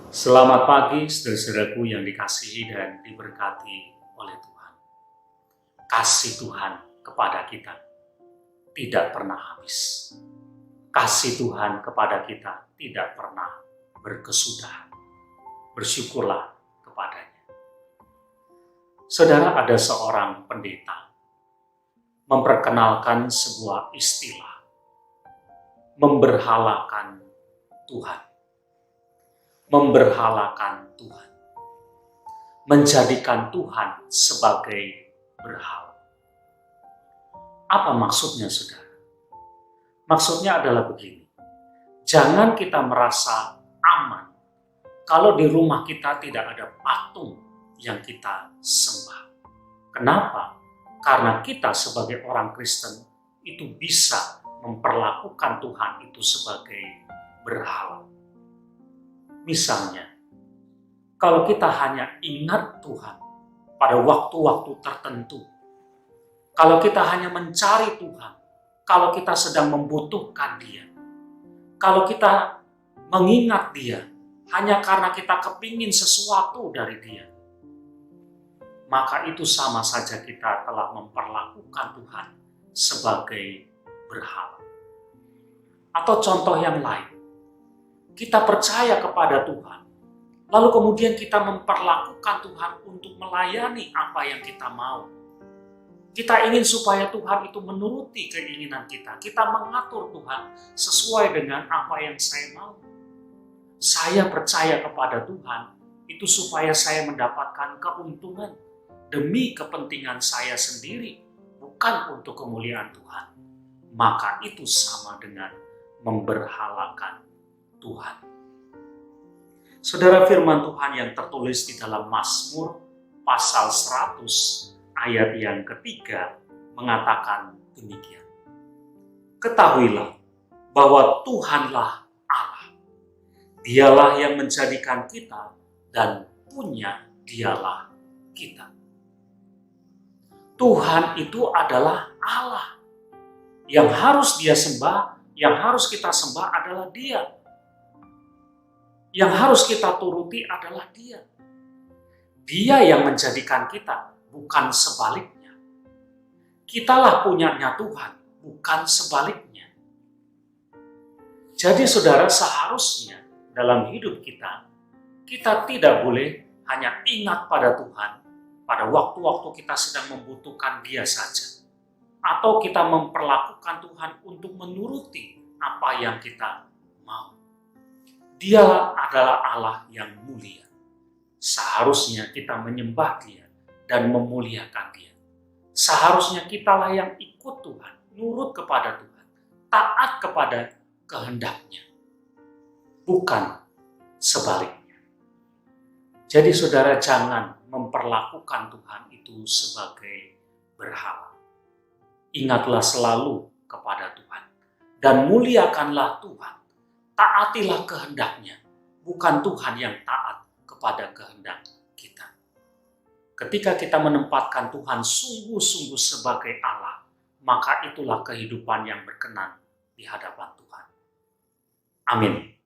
Selamat pagi, saudara-saudaraku yang dikasihi dan diberkati oleh Tuhan. Kasih Tuhan kepada kita tidak pernah habis. Kasih Tuhan kepada kita tidak pernah berkesudahan. Bersyukurlah kepadanya. Saudara, ada seorang pendeta memperkenalkan sebuah istilah, memberhalakan Tuhan. Memberhalakan Tuhan, menjadikan Tuhan sebagai berhala. Apa maksudnya, saudara? Maksudnya adalah begini, jangan kita merasa aman kalau di rumah kita tidak ada patung yang kita sembah. Kenapa? Karena kita sebagai orang Kristen itu bisa memperlakukan Tuhan itu sebagai berhala. Misalnya, kalau kita hanya ingat Tuhan pada waktu-waktu tertentu, kalau kita hanya mencari Tuhan, kalau kita sedang membutuhkan Dia, kalau kita mengingat Dia hanya karena kita kepingin sesuatu dari Dia, maka itu sama saja kita telah memperlakukan Tuhan sebagai berhala. Atau contoh yang lain, kita percaya kepada Tuhan, lalu kemudian kita memperlakukan Tuhan untuk melayani apa yang kita mau. Kita ingin supaya Tuhan itu menuruti keinginan kita. Kita mengatur Tuhan sesuai dengan apa yang saya mau. Saya percaya kepada Tuhan itu supaya saya mendapatkan keuntungan demi kepentingan saya sendiri, bukan untuk kemuliaan Tuhan. Maka itu sama dengan memberhalakan Tuhan. Saudara, firman Tuhan yang tertulis di dalam Mazmur pasal 100 ayat yang ketiga mengatakan demikian. Ketahuilah bahwa Tuhanlah Allah. Dialah yang menjadikan kita dan punya Dialah kita. Tuhan itu adalah Allah. Yang harus Dia sembah, yang harus kita sembah adalah Dia. Yang harus kita turuti adalah Dia. Dia yang menjadikan kita, bukan sebaliknya. Kitalah punyanya Tuhan, bukan sebaliknya. Jadi saudara, seharusnya dalam hidup kita, kita tidak boleh hanya ingat pada Tuhan pada waktu-waktu kita sedang membutuhkan Dia saja. Atau kita memperlakukan Tuhan untuk menuruti apa yang kita mau. Dia adalah Allah yang mulia. Seharusnya kita menyembah Dia dan memuliakan Dia. Seharusnya kitalah yang ikut Tuhan, nurut kepada Tuhan, taat kepada kehendak-Nya, bukan sebaliknya. Jadi saudara, jangan memperlakukan Tuhan itu sebagai berhala. Ingatlah selalu kepada Tuhan dan muliakanlah Tuhan. Taatilah kehendak-Nya, bukan Tuhan yang taat kepada kehendak kita. Ketika kita menempatkan Tuhan sungguh-sungguh sebagai Allah, maka itulah kehidupan yang berkenan di hadapan Tuhan. Amin.